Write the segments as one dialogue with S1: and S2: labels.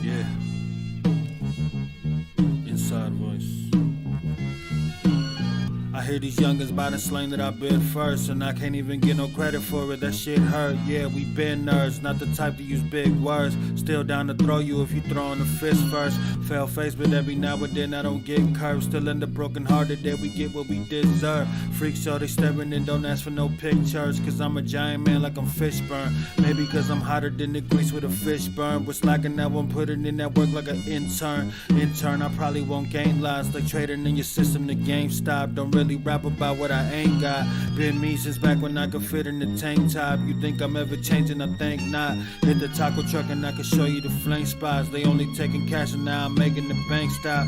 S1: Yeah. Inside voice. I hear these youngins by the slang that I bid first, and I can't even get no credit for it. That shit hurt. Yeah, we been nerds, not the type to use big words. Still down to throw you if you throwing the fist first. Fail face, but every now and then I don't get curved. Still end up broken hearted, then we get what we deserve. Freak show, they staring and don't ask for no pictures. Cause I'm a giant man like I'm Fishburne. Maybe cause I'm hotter than the grease with a fish burn. We're slacking that one, putting in that work like an intern. I probably won't gain lives like trading in your system to GameStop. Don't really rap about what I ain't got. Been me since back when I could fit in the tank top. You think I'm ever changing? I think not. Hit the taco truck and I can show you the flame spots. They only taking cash and now I'm making the bank stop.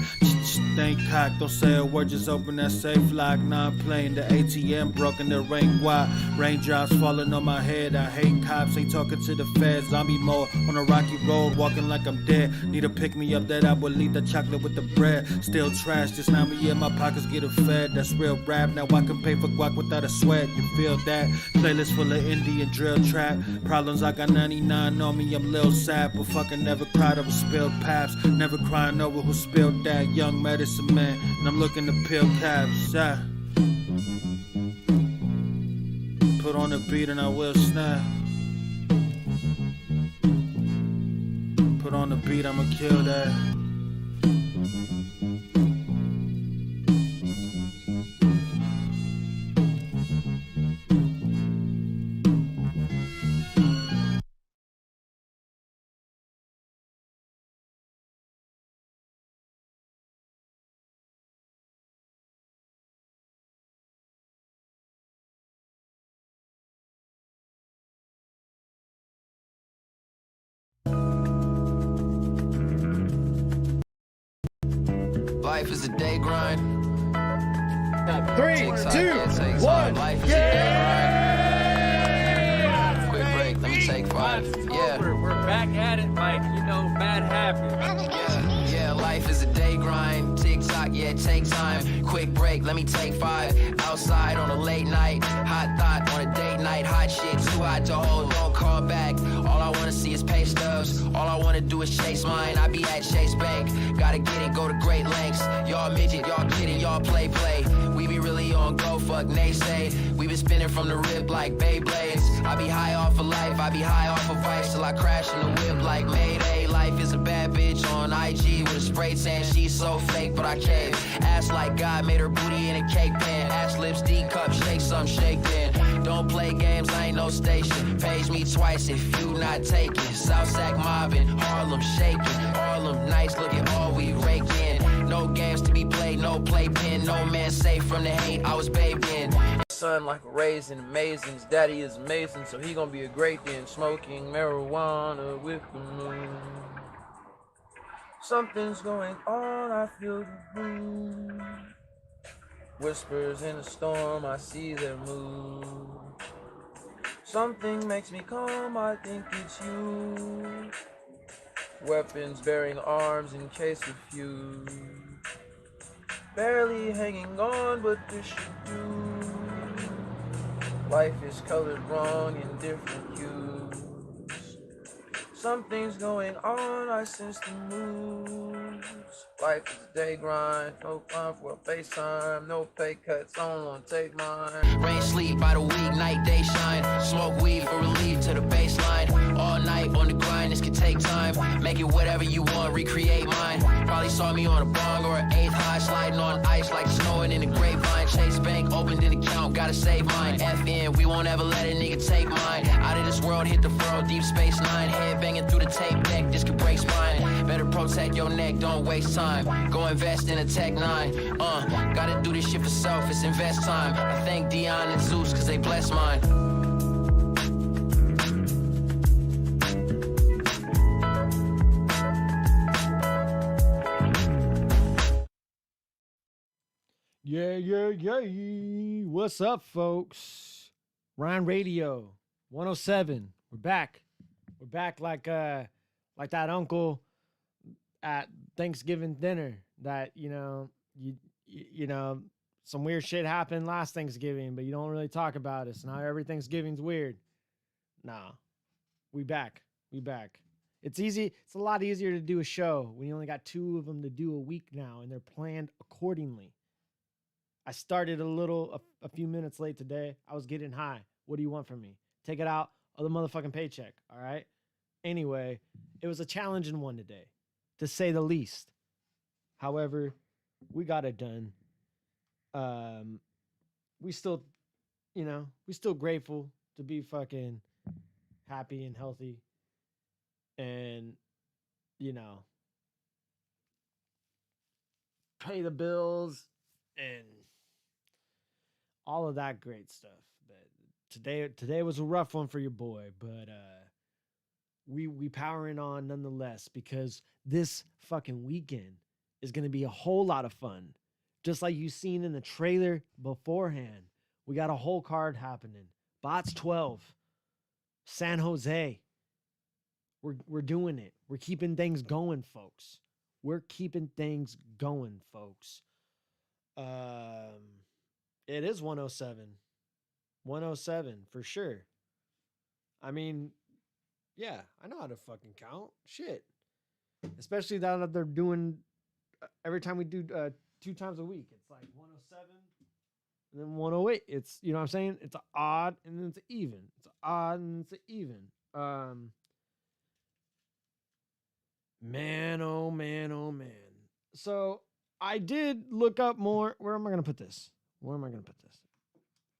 S1: Think cock, don't say a word, just open that safe lock. Now I'm playing the ATM, broken the rank wide. Raindrops falling on my head. I hate cops, ain't talking to the feds. Zombie mode on a rocky road, walking like I'm dead. Need to pick me up that I will eat the chocolate with the bread. Still trash, just now me in my pockets getting fed. That's real rap, now I can pay for guac without a sweat. You feel that? Playlist full of Indian drill trap. Problems, I got 99 on me, I'm Lil Sap. But fucking never cried over spilled paps. Never crying over who spilled that. Young medicine man, and I'm looking to peel caps. Yeah. Put on the beat and I will snap. Put on the beat, I'ma kill that.
S2: Life is a day grind.
S3: 3, 2, 1,
S2: yeah! Quick break, let me take 5. Yeah.
S4: We're back at it like, bad habits.
S2: Yeah, life is a day grind. TikTok, yeah, take time. Quick break, let me take 5. Outside on a late night. Hot thought on a date night. Hot shit, too hot to hold, don't call back. All I wanna see is pay stubs. All I wanna do is chase mine. I be at Chase Bank. Gotta get it, go to great lengths. Y'all midget, y'all kidding, y'all play. We be really on go, fuck naysay. We been spinning from the rip like Beyblades. I be high off of life, I be high off of vice till I crash in the whip like Mayday. Life is a bad bitch on IG with a spray tan. She's so fake, but I cave. Ass like God made her booty in a cake pan. Ass lips D cup, shake some, shake then. Don't play games, I ain't no station. Page me twice if you not taking. Southsack mobbing, Harlem shaking. Harlem nice, look at all we raking. No games to be played, no playpen. No man safe from the hate I was bathed in.
S4: Son like a raisin, amazing. His daddy is amazing, so he gonna be a great then. Smoking marijuana with the moon. Something's going on, I feel the moon. Whispers in a storm, I see their move. Something makes me calm, I think it's you. Weapons bearing arms in case of fuse. Barely hanging on, but this should do. Life is colored wrong in different hues. Something's going on, I sense the moves. Life is a day grind, no time for a FaceTime, no pay cuts, I don't wanna take mine.
S2: Rain, sleep by the week, night, day shine. Smoke weed for relief to the baseline. All night on the grind, this could take time. Make it whatever you want, recreate mine. Probably saw me on a bong or an 8th high, sliding on ice like snowing in the grapevine. Chase Bank, opened an account, gotta save mine. FN, we won't ever let a nigga take mine. Out of this world, hit the furrow, Deep Space Nine. Head banging through the tape deck, this could break spine. Better protect your neck, don't waste time. Go invest in a Tech 9. Gotta do this shit for self, it's invest time. I thank Dion and Zeus, cause they bless mine.
S3: Yeah. What's up, folks? Ryne Radio 107. We're back. We're back like that uncle at Thanksgiving dinner that, you some weird shit happened last Thanksgiving, but you don't really talk about it. So now every Thanksgiving's weird. Nah, We back. It's easy. It's a lot easier to do a show when you only got 2 of them to do a week now, and they're planned accordingly. I started a few minutes late today. I was getting high. What do you want from me? Take it out of the motherfucking paycheck, all right? Anyway, it was a challenging one today, to say the least. However, we got it done. We still grateful to be fucking happy and healthy. And, pay the bills and all of that great stuff. But today was a rough one for your boy, but we powering on nonetheless, because this fucking weekend is going to be a whole lot of fun. Just like you seen in the trailer beforehand, we got a whole card happening. BOTZ 12, San Jose. We're doing it. We're keeping things going, folks. It is 107. 107 for sure. I mean, yeah, I know how to fucking count. Shit. Especially now that they're doing every time we do 2 times a week. It's like 107 and then 108. It's, you know what I'm saying? It's an odd and then it's an even. It's an odd and it's an even. Man, oh man, oh man. So I did look up more. Where am I going to put this?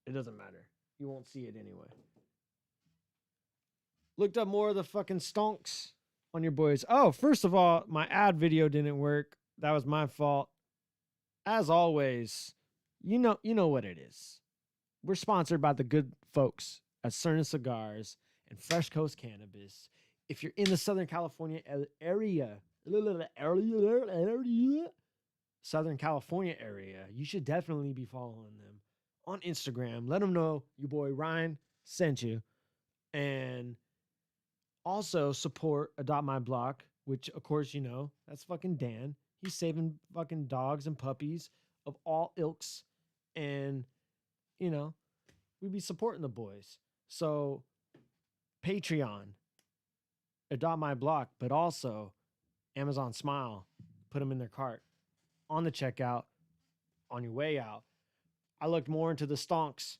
S3: It doesn't matter. You won't see it anyway. Looked up more of the fucking stonks on your boys. Oh, first of all, my ad video didn't work. That was my fault. As always, you know what it is. We're sponsored by the good folks at Certain Cigars and Fresh Coast Cannabis. If you're in the Southern California area, Southern California area, you should definitely be following them on Instagram. Let them know your boy Ryne sent you. And also support Adopt My Block, which, of course, that's fucking Dan. He's saving fucking dogs and puppies of all ilks. And, we be supporting the boys. So, Patreon, Adopt My Block, but also Amazon Smile. Put them in their cart. On the checkout, on your way out. I looked more into the stonks.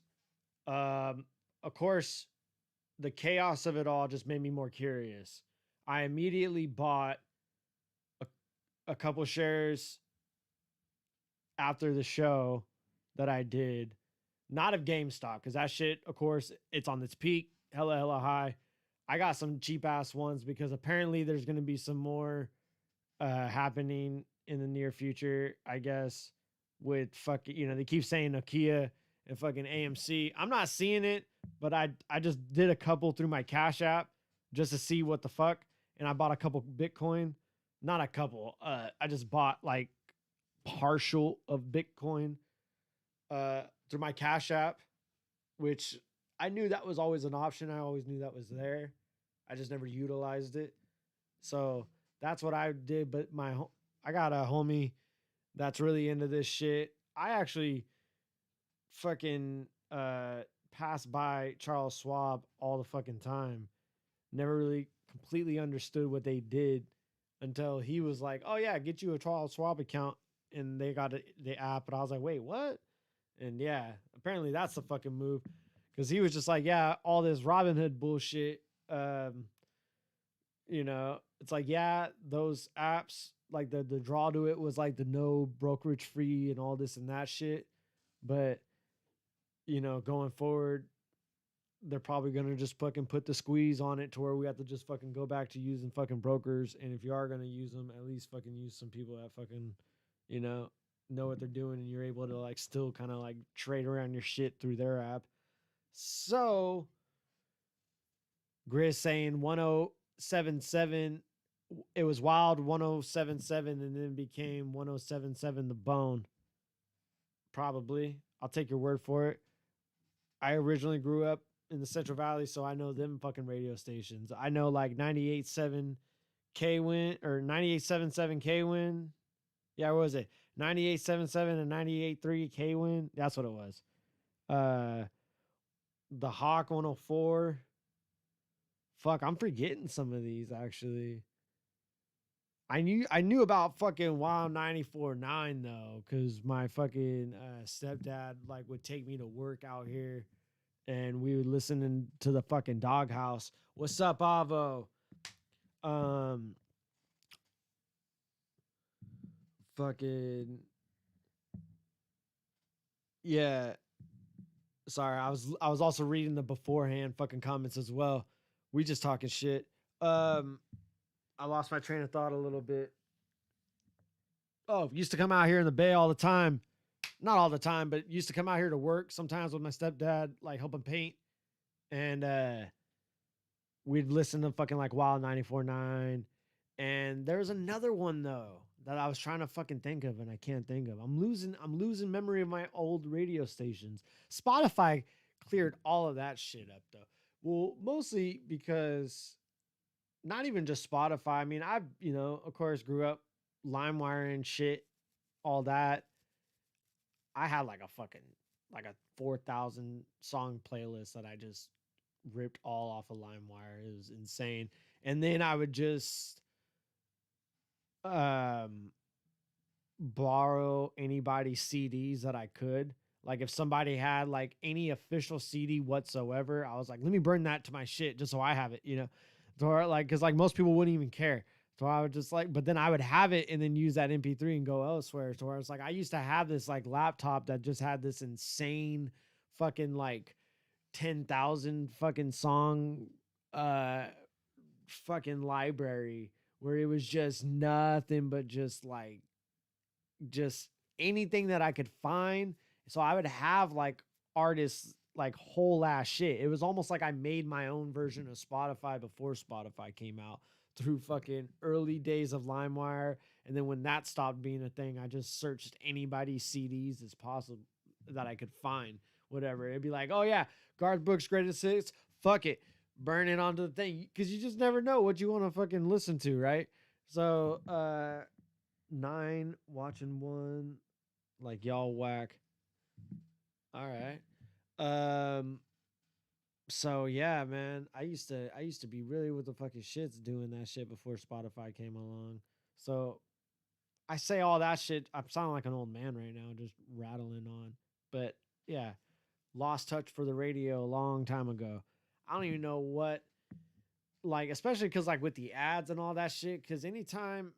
S3: Of course, the chaos of it all just made me more curious. I immediately bought a couple shares after the show that I did. Not of GameStop, because that shit, of course, it's on its peak, hella high. I got some cheap ass ones because apparently there's going to be some more happening in the near future, I guess, with fucking, they keep saying Nokia and fucking AMC. I'm not seeing it, but I just did a couple through my Cash App just to see what the fuck. And I bought a couple Bitcoin. Not a couple. I just bought like partial of Bitcoin through my Cash App, which I knew that was always an option. I always knew that was there. I just never utilized it. So that's what I did. But I got a homie that's really into this shit. I actually fucking pass by Charles Schwab all the fucking time. Never really completely understood what they did until he was like, oh yeah, get you a Charles Schwab account. And they got the app. And I was like, wait, what? And yeah, apparently that's the fucking move. Because he was just like, yeah, all this Robinhood bullshit. It's like, yeah, those apps, like the draw to it was like the no brokerage free and all this and that shit. But, going forward, they're probably going to just fucking put the squeeze on it to where we have to just fucking go back to using fucking brokers. And if you are going to use them, at least fucking use some people that fucking, know what they're doing, and you're able to like still kind of like trade around your shit through their app. So Grizz saying 1077, it was wild 1077 and then became 1077 the bone. Probably. I'll take your word for it. I originally grew up in the Central Valley, so I know them fucking radio stations. I know like 98.7 K-Win or 98.77 K-Win. Yeah, what was it? 98.77 and 98.3 K-Win. That's what it was. The Hawk 104. Fuck, I'm forgetting some of these actually. I knew about fucking Wild 94.9 though, because my fucking stepdad like would take me to work out here, and we would listen to the fucking Doghouse. What's up, Avo? Fucking yeah. Sorry, I was also reading the beforehand fucking comments as well. We just talking shit. I lost my train of thought a little bit. Oh, used to come out here in the Bay all the time. Not all the time, but used to come out here to work sometimes with my stepdad, like helping paint. And we'd listen to fucking like Wild 94.9. And there's another one though that I was trying to fucking think of and I can't think of. I'm losing memory of my old radio stations. Spotify cleared all of that shit up though. Well, mostly because not even just Spotify. I mean, I've, of course, grew up LimeWire and shit, all that. I had like a 4,000 song playlist that I just ripped all off of LimeWire. It was insane. And then I would just borrow anybody's CDs that I could. Like if somebody had like any official CD whatsoever, I was like, let me burn that to my shit just so I have it, Or like, cause like most people wouldn't even care. So I would just like, but then I would have it and then use that MP3 and go elsewhere. So it's like, I used to have this like laptop that just had this insane fucking like 10,000 fucking song, fucking library where it was just nothing but just anything that I could find. So I would have like artists like whole ass shit. It was almost like I made my own version of Spotify before Spotify came out through fucking early days of LimeWire. And then when that stopped being a thing, I just searched anybody's CDs as possible that I could find, whatever. It'd be like, oh yeah, Garth Brooks greatest hits. Fuck it. Burn it onto the thing. Cause you just never know what you want to fucking listen to. Right. So, 9 watching 1, like y'all whack. All right. So yeah, man, I used to be really with the fucking shits doing that shit before Spotify came along. So I say all that shit. I'm sounding like an old man right now, just rattling on. But yeah, lost touch for the radio a long time ago. I don't even know what, like, especially because like with the ads and all that shit. Because anytime,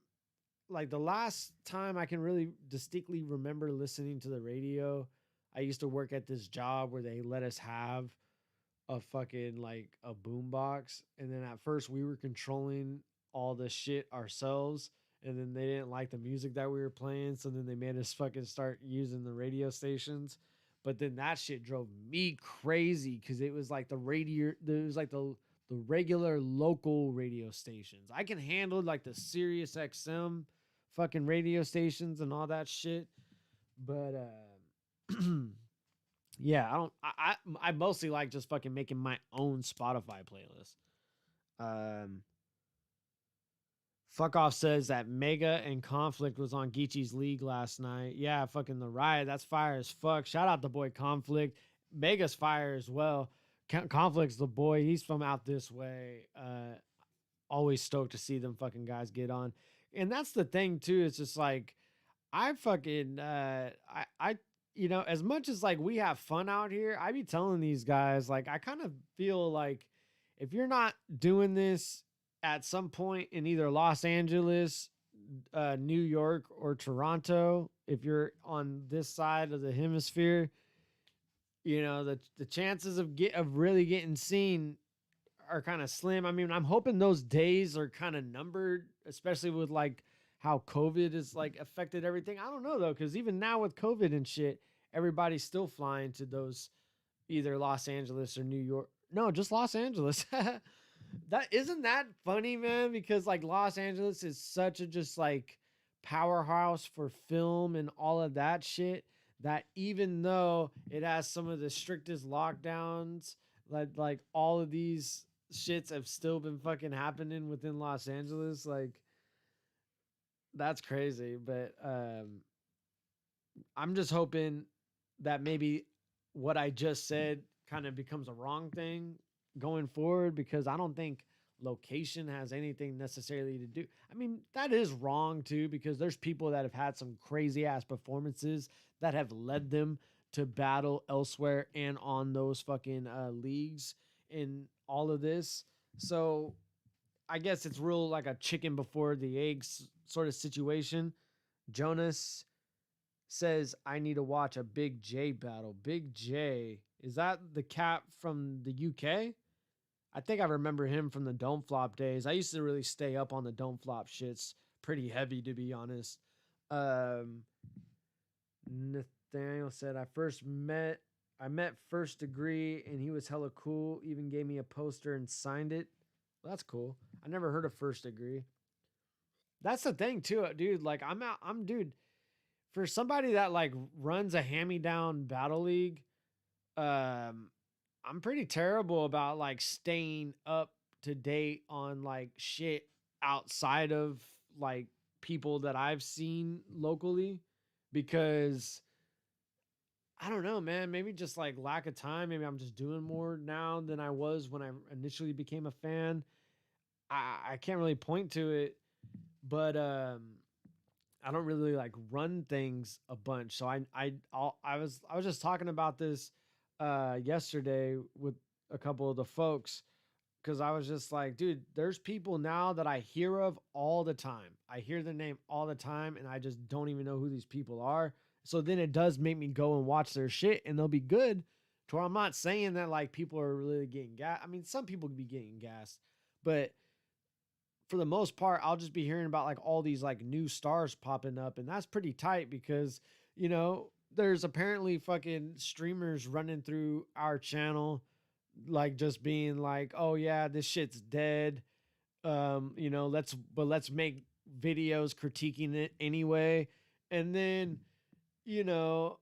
S3: like the last time I can really distinctly remember listening to the radio, I used to work at this job where they let us have a fucking like a boombox, and then at first we were controlling all the shit ourselves, and then they didn't like the music that we were playing, so then they made us fucking start using the radio stations. But then that shit drove me crazy because it was like the radio, it was like the regular local radio stations. I can handle like the Sirius XM fucking radio stations and all that shit, but yeah, I mostly like just fucking making my own Spotify playlist. Fuck off says that Mega and Conflict was on Geechee's League last night. Yeah, fucking the riot. That's fire as fuck. Shout out the boy Conflict. Mega's fire as well. Conflict's the boy. He's from out this way. Always stoked to see them fucking guys get on. And that's the thing too. It's just like I fucking I as much as like we have fun out here, I be telling these guys like I kind of feel like if you're not doing this at some point in either Los Angeles, New York, or Toronto, if you're on this side of the hemisphere, the chances of really getting seen are kind of slim. I mean, I'm hoping those days are kind of numbered, especially with like how COVID has like affected everything. I don't know though, because even now with COVID and shit, everybody's still flying to those either Los Angeles or New York. No, just Los Angeles. That isn't that funny, man, because like Los Angeles is such a just like powerhouse for film and all of that shit that even though it has some of the strictest lockdowns, like all of these shits have still been fucking happening within Los Angeles. Like that's crazy. But I'm just hoping that maybe what I just said kind of becomes a wrong thing going forward, because I don't think location has anything necessarily to do. I mean, that is wrong too, because there's people that have had some crazy ass performances that have led them to battle elsewhere and on those fucking leagues in all of this. So I guess it's real like a chicken before the eggs sort of situation. Jonas says, I need to watch a Big J battle. Big J, is that the cat from the UK? I think I remember him from the Don't Flop days. I used to really stay up on the Don't Flop shits pretty heavy, to be honest. Nathaniel said, I met First Degree and he was hella cool. Even gave me a poster and signed it. Well, that's cool. I never heard of First Degree. That's the thing too, dude. Like dude, for somebody that like runs a hand-me-down battle league, I'm pretty terrible about like staying up to date on like shit outside of like people that I've seen locally, because I don't know, man, maybe just like lack of time. Maybe I'm just doing more now than I was when I initially became a fan. I can't really point to it, but I don't really like run things a bunch. So I was just talking about this yesterday with a couple of the folks, because I was just like, dude, there's people now that I hear of all the time. I hear their name all the time and I just don't even know who these people are. So then it does make me go and watch their shit, and they'll be good. To where I'm not saying that like people are really getting gas. I mean, some people could be getting gassed, but for the most part, I'll just be hearing about like all these like new stars popping up, and that's pretty tight because, you know, there's apparently fucking streamers running through our channel, like just being like, oh yeah, this shit's dead. You know, let's make videos critiquing it anyway. And then, you know,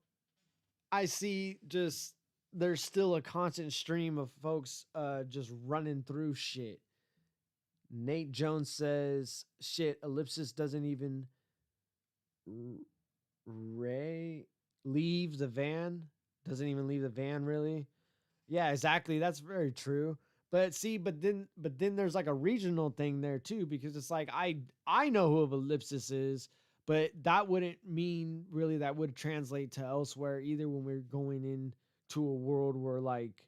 S3: I see just there's still a constant stream of folks just running through shit. Nate Jones says, shit, Ellipsis doesn't even leave the van. Doesn't even leave the van, really. Yeah, exactly. That's very true. But see, but then there's like a regional thing there too, because it's like I know who Ellipsis is, but that wouldn't mean really that would translate to elsewhere either when we're going into a world where like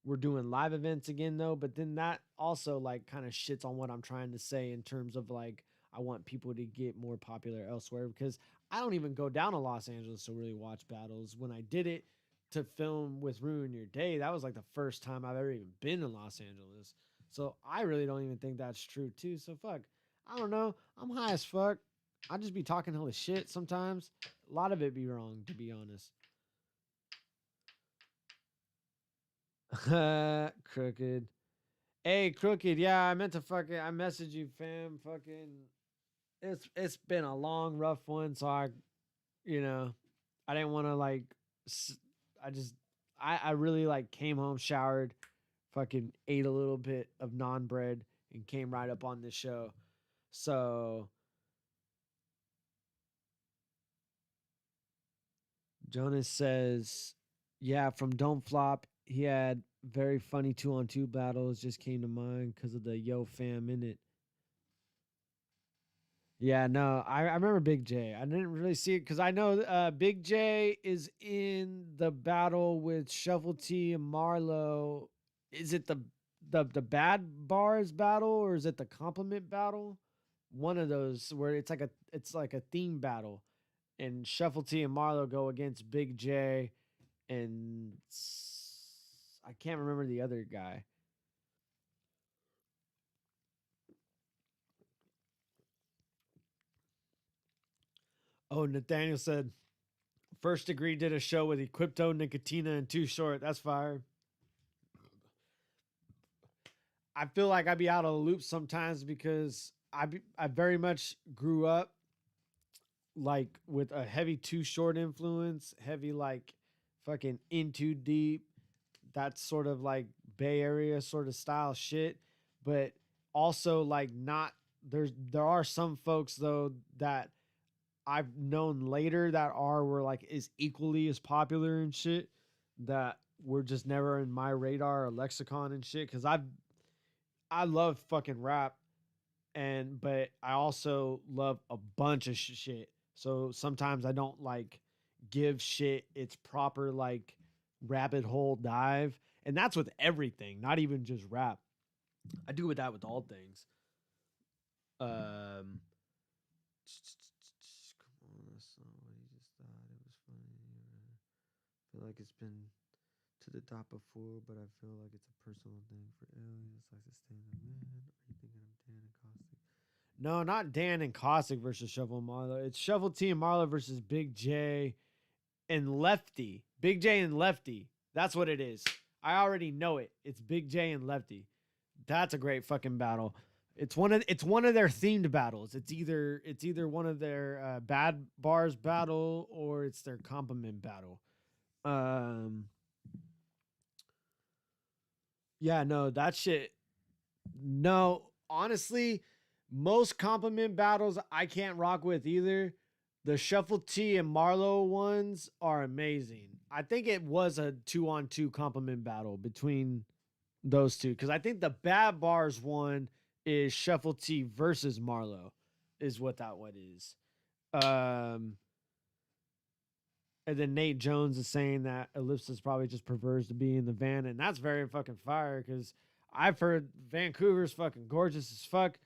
S3: we're doing live events again though. But then that also like kind of shits on what I'm trying to say in terms of like I want people to get more popular elsewhere, because I don't even go down to Los Angeles to really watch battles. When I did it to film with Ruin Your Day, that was like the first time I've ever even been in Los Angeles. So I really don't even think that's true too. So fuck, I don't know. I'm high as fuck. I just be talking hella shit sometimes. A lot of it be wrong, to be honest. Crooked. Hey, Crooked. Yeah, I meant to fucking. I messaged you, fam. Fucking. It's been a long, rough one. So I didn't want to like. I really like came home, showered, fucking ate a little bit of non bread, and came right up on this show. So. Jonas says, yeah, from Don't Flop, he had very funny 2-on-2 battles, just came to mind because of the Yo Fam in it. Yeah, no, I remember Big J. I didn't really see it because I know Big J is in the battle with Shuffle T and Marlo. Is it the Bad Bars battle or is it the Compliment battle? One of those where it's like a theme battle. And Shuffle T and Marlo go against Big J, and I can't remember the other guy. Oh, Nathaniel said, First Degree did a show with Equipto, Nicotina, and Too Short. That's fire. I feel like I'd be out of the loop sometimes because I very much grew up like with a heavy Too Short influence, heavy like fucking In Too Deep, that sort of like Bay Area sort of style shit, but also like not there are some folks though that I've known later that were like is equally as popular and shit that were just never in my radar or lexicon and shit, because I love fucking rap, but I also love a bunch of shit. So sometimes I don't like give shit its proper like rabbit hole dive, and that's with everything, not even just rap. I do with that with all things. Come on, I saw what he just thought it was funny. I feel like it's been to the top before, but I feel like it's a personal thing for aliens like to stand the man. Are you thinking of Dan and Caustic? No, not Dan and Caustic versus Shovel and Marlo. It's Shovel T and Marlo versus Big J and Lefty. Big J and Lefty. That's what it is. I already know it. It's Big J and Lefty. That's a great fucking battle. It's one of their themed battles. It's either one of their bad bars battle or it's their compliment battle. Yeah, no, that shit. No, honestly, most compliment battles I can't rock with either. The Shuffle T and Marlowe ones are amazing. I think it was a 2-on-2 compliment battle between those two because I think the Bad Bars one is Shuffle T versus Marlowe, is what that one is. And then Nate Jones is saying that Ellipsis probably just prefers to be in the van, and that's very fucking fire because I've heard Vancouver's fucking gorgeous as fuck.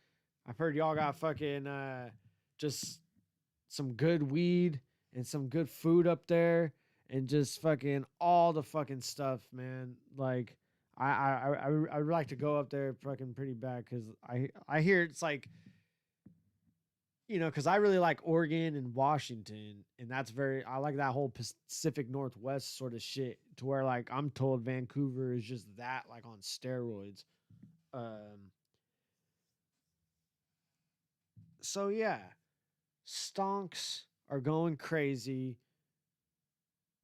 S3: I've heard y'all got fucking just some good weed and some good food up there and just fucking all the fucking stuff, man. Like I would like to go up there fucking pretty bad because I hear it's like, you know, because I really like Oregon and Washington, and I like that whole Pacific Northwest sort of shit to where like I'm told Vancouver is just that, like on steroids. So yeah, Stonks are going crazy.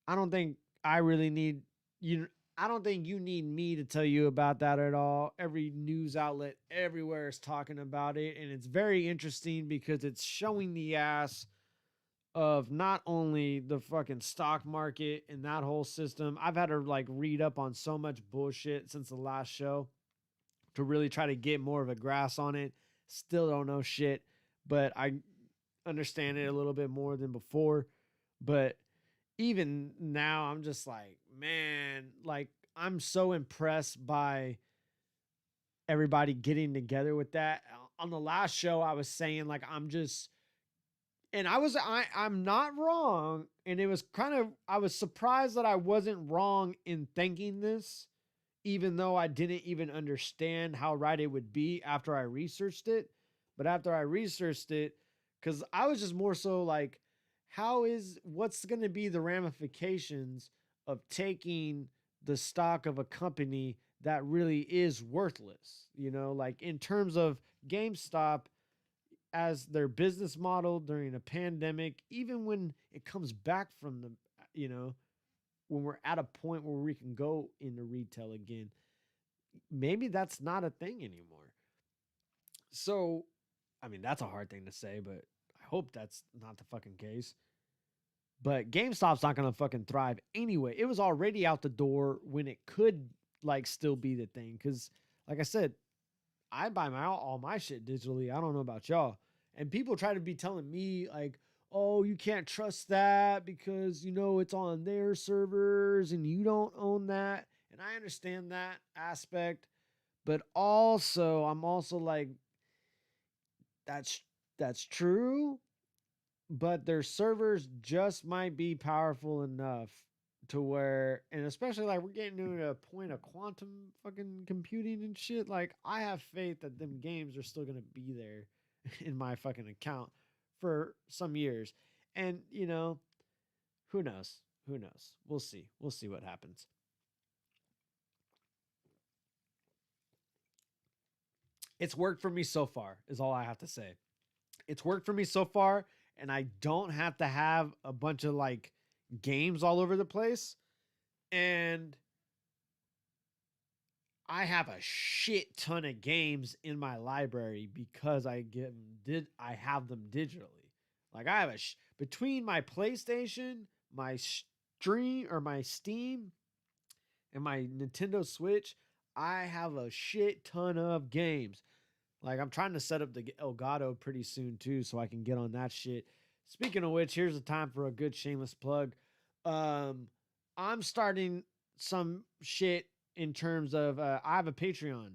S3: I don't think I really need you. I don't think you need me to tell you about that at all. Every news outlet everywhere is talking about it, and it's very interesting because it's showing the ass of not only the fucking stock market and that whole system. I've had to like read up on so much bullshit since the last show to really try to get more of a grasp on it. Still don't know shit, but I understand it a little bit more than before. But even now, I'm just like, man, like I'm so impressed by everybody getting together with that. On the last show, I was saying like I'm not wrong, and it was I was surprised that I wasn't wrong in thinking this, even though I didn't even understand how right it would be after I researched it. But after I researched it, because I was just more so like, what's going to be the ramifications of taking the stock of a company that really is worthless, you know, like in terms of GameStop as their business model during a pandemic, even when it comes back from the, you know, when we're at a point where we can go into retail again, maybe that's not a thing anymore. So, I mean, that's a hard thing to say, but I hope that's not the fucking case. But GameStop's not going to fucking thrive anyway. It was already out the door when it could like still be the thing. Cause like I said, I buy all my shit digitally. I don't know about y'all. And people try to be telling me like, oh, you can't trust that because, you know, it's on their servers and you don't own that. And I understand that aspect. But also, I'm also like, that's true. But their servers just might be powerful enough to where, and especially like we're getting to a point of quantum fucking computing and shit. Like I have faith that them games are still going to be there in my fucking account for some years. And, you know, who knows? Who knows? We'll see. We'll see what happens. It's worked for me so far, is all I have to say. It's worked for me so far, and I don't have to have a bunch of like games all over the place. And I have a shit ton of games in my library because I have them digitally. Like I have between my PlayStation, my Steam, and my Nintendo Switch, I have a shit ton of games. Like I'm trying to set up the Elgato pretty soon too, so I can get on that shit. Speaking of which, here's the time for a good shameless plug. Um, I'm starting some shit in terms of I have a Patreon.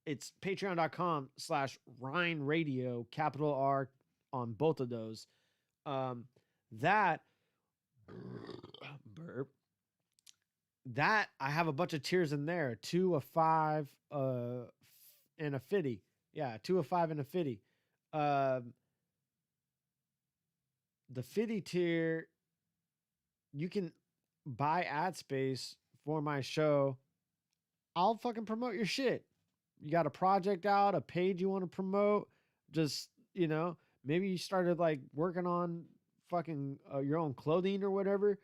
S3: It's patreon.com/Ryne Radio, capital R on both of those. That burp. That I have a bunch of tiers in there. 2, a 5, and a 50. Yeah, 2, a 5, and a 50. Um, the 50 tier, you can buy ad space for my show. I'll fucking promote your shit. You got a project out, a page you want to promote, just, maybe you started like working on fucking your own clothing or whatever.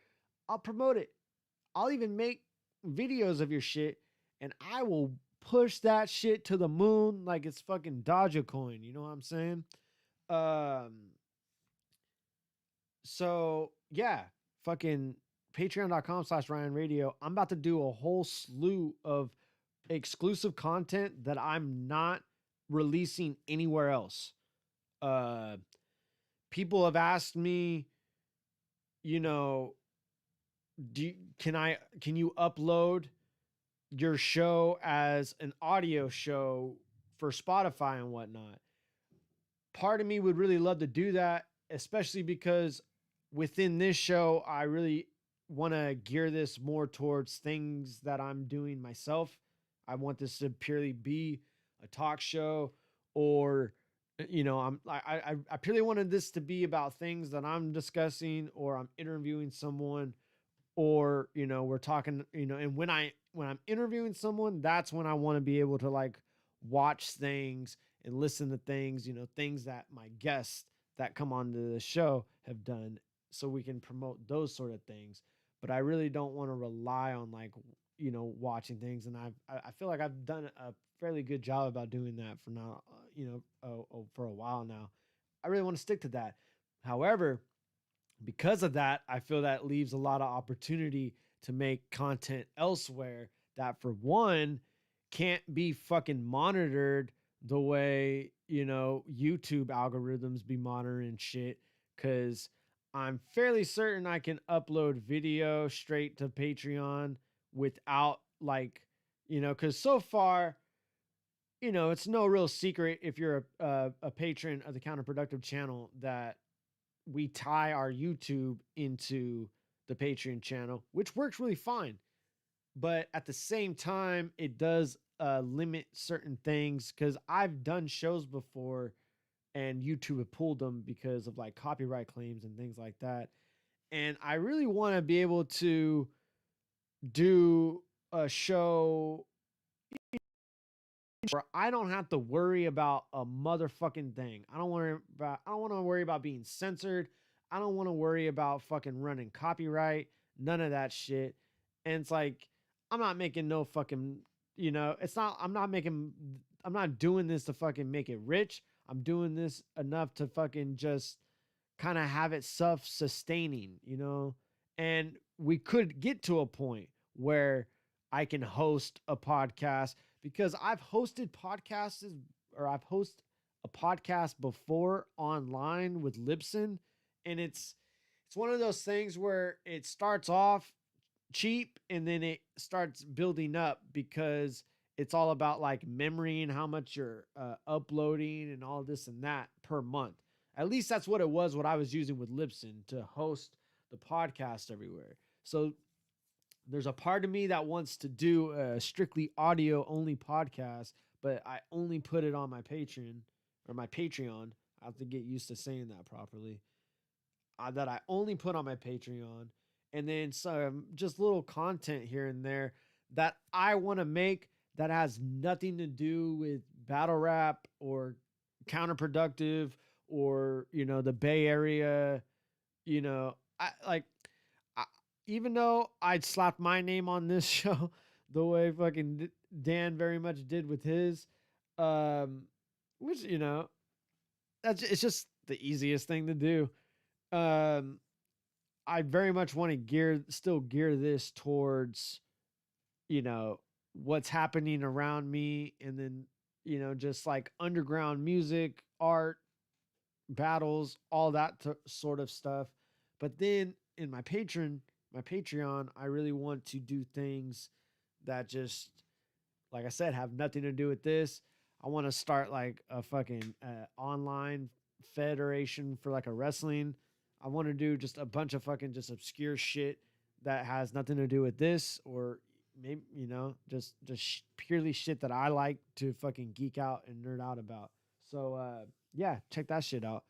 S3: I'll promote it. I'll even make videos of your shit and I will push that shit to the moon like it's fucking Dogecoin. You know what I'm saying? Um, so yeah, fucking patreon.com/Ryne Radio. I'm about to do a whole slew of exclusive content that I'm not releasing anywhere else. People have asked me, you know, can you upload your show as an audio show for Spotify and whatnot? Part of me would really love to do that, especially because within this show, I really want to gear this more towards things that I'm doing myself. I want this to purely be a talk show, or I purely wanted this to be about things that I'm discussing, or I'm interviewing someone, or we're talking, and when I'm interviewing someone, that's when I want to be able to like watch things and listen to things, things that my guests that come onto the show have done, so we can promote those sort of things. But I really don't want to rely on like watching things, and I feel like I've done a fairly good job about doing that for now, for a while now. I really want to stick to that. However, because of that, I feel that leaves a lot of opportunity to make content elsewhere that, for one, can't be fucking monitored the way, YouTube algorithms be monitoring shit. Cause I'm fairly certain I can upload video straight to Patreon without like, cause so far, it's no real secret if you're a patron of the Counterproductive channel that we tie our YouTube into the Patreon channel, which works really fine. But at the same time, it does limit certain things, because I've done shows before and YouTube have pulled them because of like copyright claims and things like that. And I really want to be able to do a show where I don't have to worry about a motherfucking thing. I don't want to worry about being censored. I don't want to worry about fucking running copyright. None of that shit. And it's like, I'm not making no fucking, I'm not doing this to fucking make it rich. I'm doing this enough to fucking just kind of have it self-sustaining, and we could get to a point where I can host a podcast, because I've hosted podcasts, or I've hosted a podcast before online with Libsyn, and it's one of those things where it starts off cheap and then it starts building up, because it's all about like memory and how much you're uploading and all this and that per month. At least that's what it was, what I was using with Libsyn to host the podcast everywhere. So there's a part of me that wants to do a strictly audio only podcast, but I only put it on my Patreon. I have to get used to saying that properly. That I only put on my Patreon, and then some just little content here and there that I want to make that has nothing to do with battle rap or Counterproductive or, the Bay Area. Even though I'd slapped my name on this show the way fucking Dan very much did with his, which, it's just the easiest thing to do. I very much want to still gear this towards, what's happening around me, and then, just like underground music, art, battles, all that sort of stuff. But then in my Patreon, I really want to do things that just, like I said, have nothing to do with this. I want to start like a fucking online federation for like a wrestling. I want to do just a bunch of fucking just obscure shit that has nothing to do with this, or maybe, just purely shit that I like to fucking geek out and nerd out about. So yeah, check that shit out.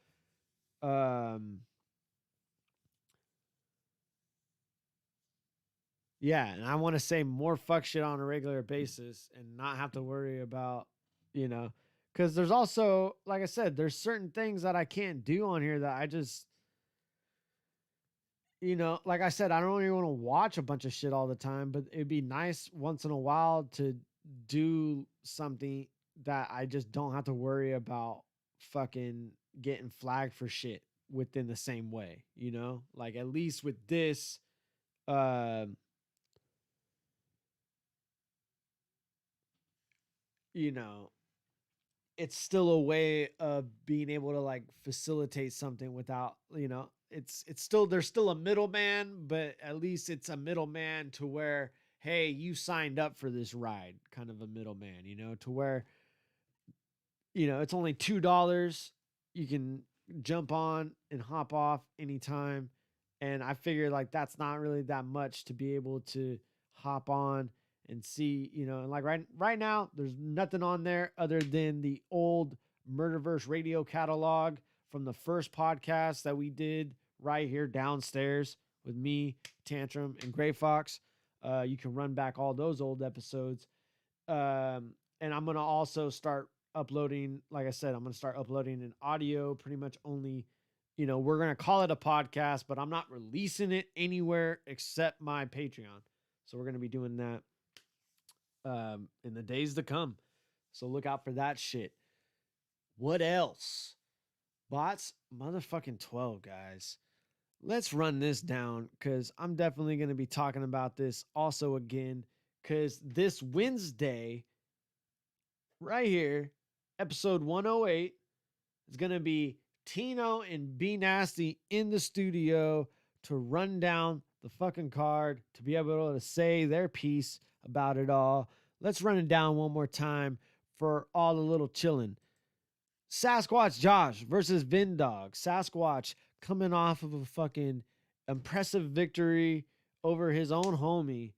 S3: Yeah, and I want to say more fuck shit on a regular basis and not have to worry about, because there's also, like I said, there's certain things that I can't do on here that I just, like I said, I don't really want to watch a bunch of shit all the time, but it'd be nice once in a while to do something that I just don't have to worry about fucking getting flagged for shit within the same way, like at least with this, it's still a way of being able to like facilitate something without, it's still, there's still a middleman, but at least it's a middleman to where, hey, you signed up for this ride, kind of a middleman, to where, it's only $2. You can jump on and hop off anytime. And I figure like that's not really that much to be able to hop on and see, and like right now, there's nothing on there other than the old Murderverse radio catalog from the first podcast that we did right here downstairs with me, Tantrum, and Gray Fox. You can run back all those old episodes. And I'm going to also start uploading, like I said, I'm going to start uploading an audio pretty much only, we're going to call it a podcast, but I'm not releasing it anywhere except my Patreon. So we're going to be doing that in the days to come. So look out for that shit. What else? BOTZ motherfucking 12, guys. Let's run this down because I'm definitely going to be talking about this also again, because this Wednesday right here, episode 108, is going to be Tino and B Nasty in the studio to run down the fucking card, to be able to say their piece about it all. Let's run it down one more time for all the little chillin'. Sasquatch Josh versus Vindog. Sasquatch coming off of a fucking impressive victory over his own homie,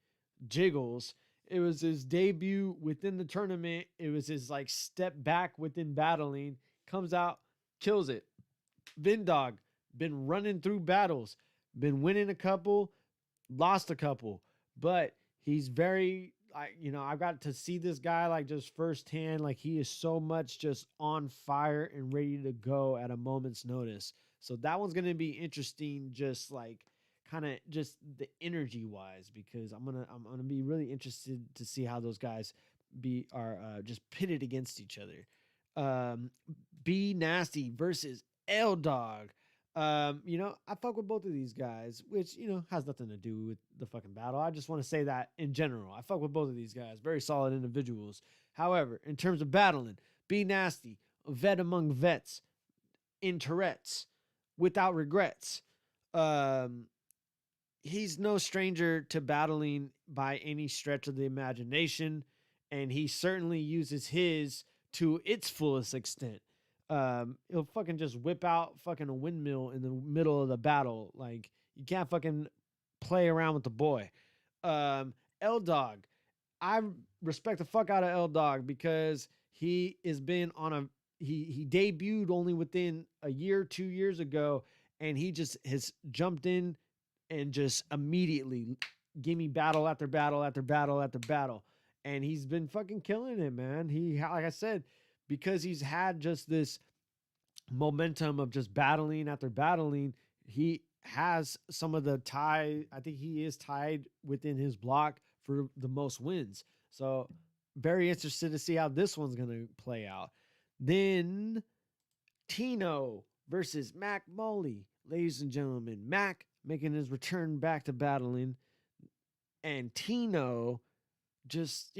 S3: Jiggles. It was his debut within the tournament. It was his like step back within battling. Comes out, kills it. Vindog, been running through battles, been winning a couple, lost a couple, but he's very, I got to see this guy like just firsthand. Like he is so much just on fire and ready to go at a moment's notice. So that one's going to be interesting. Just like kind of just the energy wise, because I'm going to be really interested to see how those guys are just pitted against each other. B Nasty versus L Dog. I fuck with both of these guys, which, has nothing to do with the fucking battle. I just want to say that in general. I fuck with both of these guys. Very solid individuals. However, in terms of battling, B Nasty, a vet among vets, in Tourette's, without regrets. He's no stranger to battling by any stretch of the imagination, and he certainly uses his to its fullest extent. He'll fucking just whip out fucking a windmill in the middle of the battle. Like, you can't fucking play around with the boy. L Dog, I respect the fuck out of L Dog because he has been on he debuted only within a year, 2 years ago, and he just has jumped in and just immediately give me battle after battle after battle after battle. And he's been fucking killing it, man. Like I said, because he's had just this momentum of just battling after battling, he has some of the tie. I think he is tied within his block for the most wins. So very interested to see how this one's going to play out. Then Tino versus Mac Moley. Ladies and gentlemen, Mac making his return back to battling, and Tino just,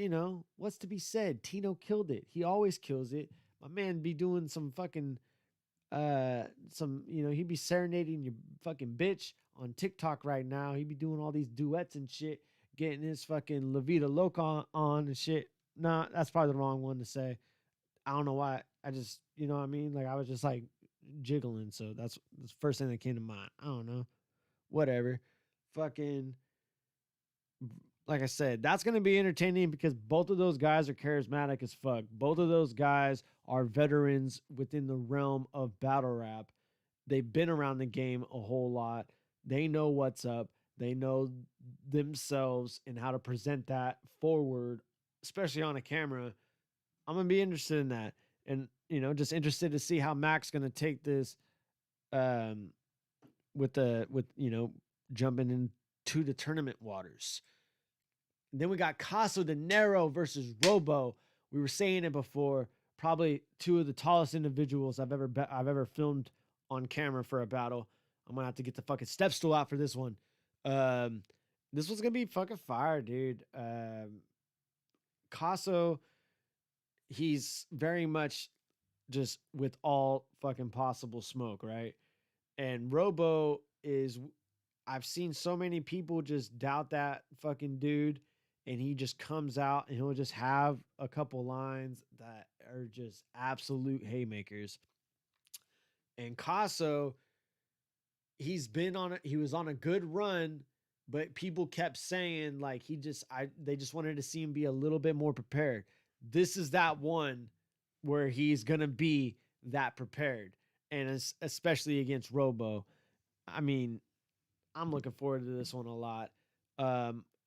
S3: what's to be said? Tino killed it. He always kills it. My man be doing some fucking he be serenading your fucking bitch on TikTok right now. He be doing all these duets and shit, getting his fucking La Vida Loca on and shit. Nah, that's probably the wrong one to say. I don't know why. I just, you know what I mean? Like I was just like jiggling, so that's the first thing that came to mind. I don't know. Whatever. Fucking like I said, that's going to be entertaining because both of those guys are charismatic as fuck. Both of those guys are veterans within the realm of battle rap. They've been around the game a whole lot. They know what's up. They know themselves and how to present that forward, especially on a camera. I'm going to be interested in that. And, just interested to see how Mac's going to take this with jumping into the tournament waters. And then we got Caso de Nero versus Robo. We were saying it before. Probably two of the tallest individuals I've ever filmed on camera for a battle. I'm gonna have to get the fucking step stool out for this one. This was gonna be fucking fire, dude. Caso, he's very much just with all fucking possible smoke, right? And Robo is. I've seen so many people just doubt that fucking dude. And he just comes out and he'll just have a couple lines that are just absolute haymakers. And Caso, he was on a good run, but people kept saying like they just wanted to see him be a little bit more prepared. This is that one where he's gonna be that prepared, and especially against Robo. I mean, I'm looking forward to this one a lot.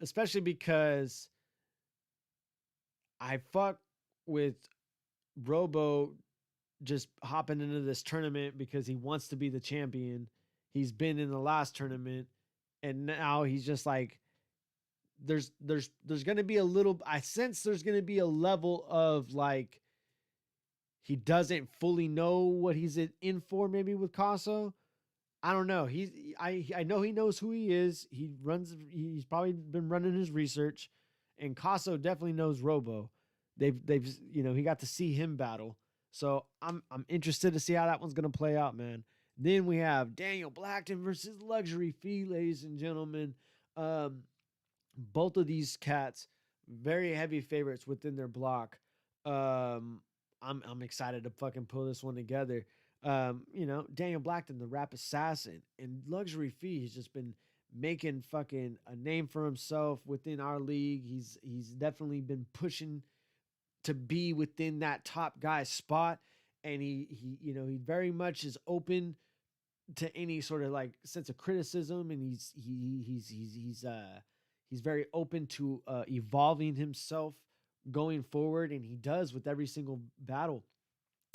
S3: Especially because I fuck with Robo just hopping into this tournament because he wants to be the champion. He's been in the last tournament, and now he's just like, there's going to be I sense there's going to be a level of like, he doesn't fully know what he's in for maybe with Caso. I don't know. I know he knows who he is. He's probably been running his research, and Caso definitely knows Robo. He got to see him battle. So I'm interested to see how that one's gonna play out, man. Then we have Daniel Blackton versus Luxury Fee, ladies and gentlemen. Both of these cats, very heavy favorites within their block. I'm excited to fucking pull this one together. Daniel Blackton, the rap assassin, and Luxury Fee has just been making fucking a name for himself within our league. He's definitely been pushing to be within that top guy spot, and he very much is open to any sort of like sense of criticism, and he's very open to evolving himself going forward, and he does with every single battle.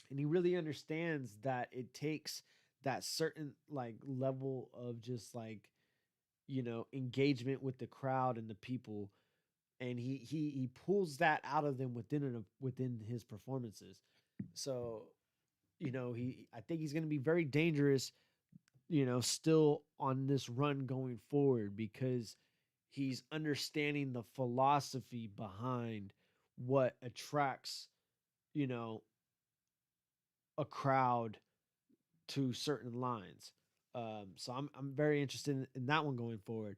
S3: And he really understands that it takes that certain like level of just like, engagement with the crowd and the people. And he pulls that out of them within his performances. So, I think he's going to be very dangerous, still on this run going forward, because he's understanding the philosophy behind what attracts, a crowd to certain lines. So I'm very interested in that one going forward.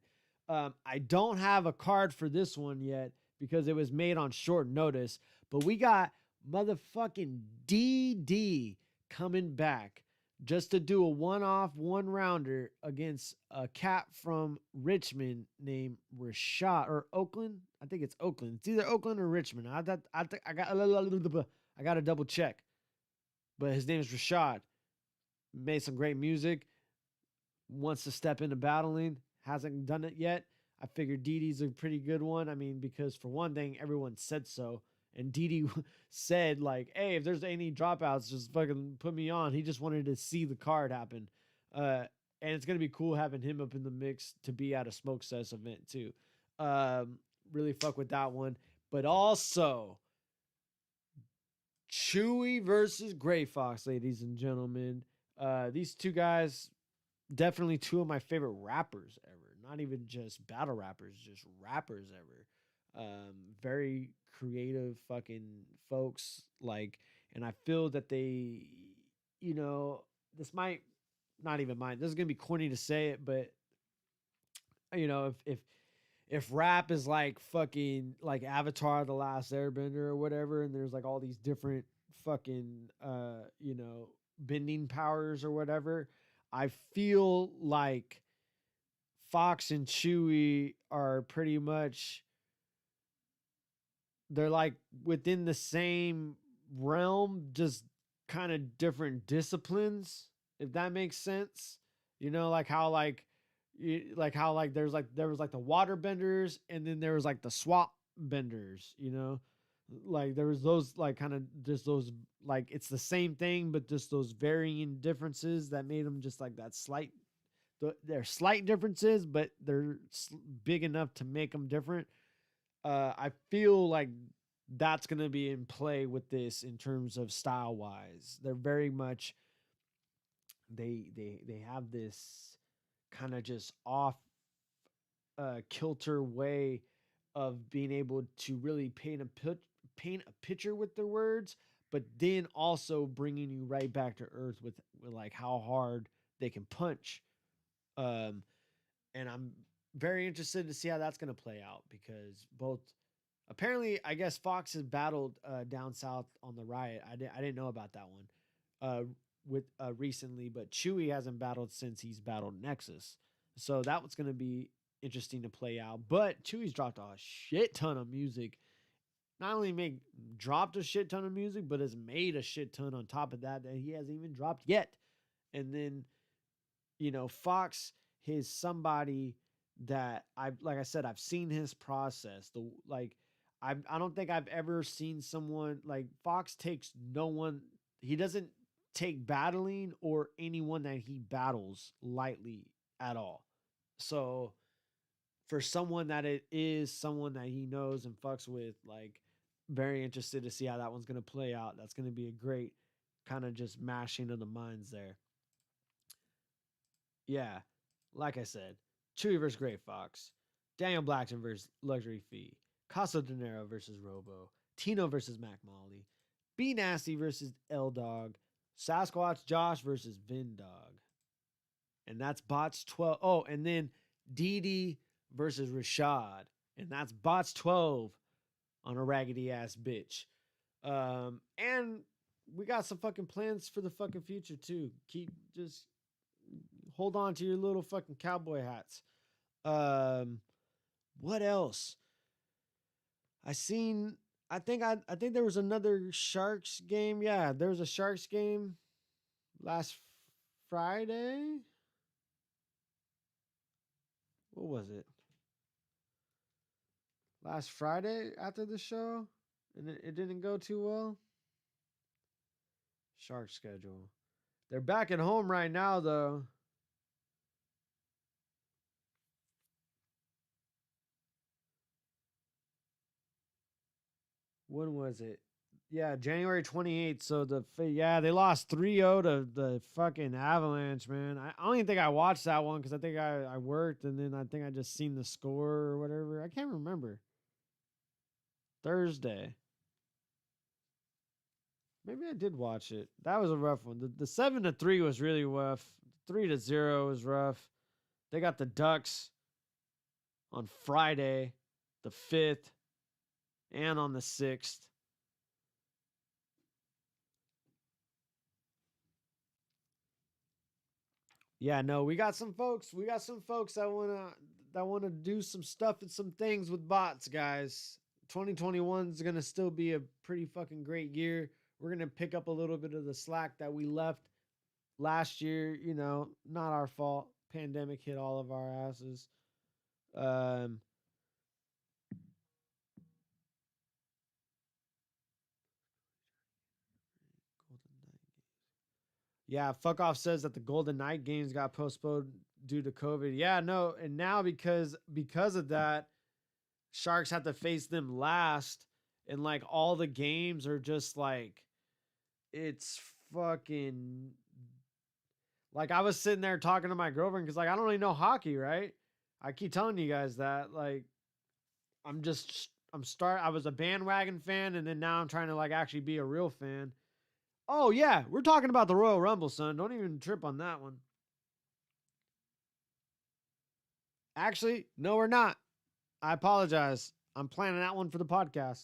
S3: I don't have a card for this one yet because it was made on short notice, but we got motherfucking DD coming back just to do a one-off, one-rounder against a cat from Richmond named Rashad, or Oakland. I think it's Oakland. It's either Oakland or Richmond. I got to double check. But his name is Rashad. Made some great music. Wants to step into battling. Hasn't done it yet. I figured DD's a pretty good one. I mean, because for one thing, everyone said so. And DD said, like, hey, if there's any dropouts, just fucking put me on. He just wanted to see the card happen. And it's going to be cool having him up in the mix to be at a Smoke Cess event, too. Really fuck with that one. But also, Chewy versus Gray Fox, ladies and gentlemen. These two guys, definitely two of my favorite rappers ever. Not even just battle rappers, just rappers ever. Very creative fucking folks. Like, and I feel that they, this might not even mind. This is gonna be corny to say it, but if rap is like fucking like Avatar: The Last Airbender or whatever, and there's like all these different fucking bending powers or whatever, I feel like Fox and Chewie are pretty much, they're like within the same realm, just kind of different disciplines, if that makes sense. Like how there was like the water benders, and then there was like the swap benders. Like there was those like kind of just those, like it's the same thing but just those varying differences that made them just like that slight. They're slight differences, but they're big enough to make them different. I feel like that's going to be in play with this in terms of style wise. They're very much, they have this kind of just off kilter way of being able to really paint a picture with their words, but then also bringing you right back to earth with like how hard they can punch. And I'm very interested to see how that's going to play out, because both, apparently, I guess Fox has battled down south on the riot. I didn't know about that one with recently, but Chewie hasn't battled since he's battled Nexus. So that was going to be interesting to play out. But Chewie's dropped a shit ton of music. Not only dropped a shit ton of music, but has made a shit ton on top of that he hasn't even dropped yet. And then, Fox is somebody that like I said, I've seen his process. I don't think I've ever seen someone like Fox takes no one. He doesn't take battling or anyone that he battles lightly at all. So for someone that it is someone that he knows and fucks with, like, very interested to see how that one's going to play out. That's going to be a great kind of just mashing of the minds there. Yeah, like I said, Chewie versus Gray Fox, Daniel Blackson versus Luxury Fee, Casa De Niro versus Robo, Tino versus Mac Molly, B Nasty versus L Dog, Sasquatch Josh versus Vin Dog. And that's BOTZ 12. Oh, and then Didi versus Rashad. And that's BOTZ 12 on a raggedy ass bitch. And we got some fucking plans for the fucking future too. Just hold on to your little fucking cowboy hats. What else? I think there was another Sharks game. Yeah, there was a Sharks game last Friday. What was it? Last Friday after the show? And it didn't go too well. Sharks schedule. They're back at home right now, though. When was it? Yeah, January 28th. So they lost 3-0 to the fucking Avalanche, man. I don't even think I watched that one because I think I worked, and then I think I just seen the score or whatever. I can't remember. Thursday. Maybe I did watch it. That was a rough one. The 7-3 was really rough. 3-0 was rough. They got the Ducks on Friday, the 5th, and on the 6th. Yeah, no, we got some folks that wanna do some stuff and some things with bots, guys. 2021 is gonna still be a pretty fucking great year. We're gonna pick up a little bit of the slack that we left last year. Not our fault. Pandemic hit all of our asses. Yeah, fuck off says that the Golden Knight games got postponed due to COVID. Yeah, no, and now because of that, Sharks have to face them last, and like all the games are just like, it's fucking, like, I was sitting there talking to my girlfriend because, like, I don't really know hockey, right? I keep telling you guys that, like, I'm just I was a bandwagon fan, and then now I'm trying to like actually be a real fan. Oh yeah, we're talking about the Royal Rumble, son. Don't even trip on that one. Actually, no, we're not. I apologize. I'm planning that one for the podcast.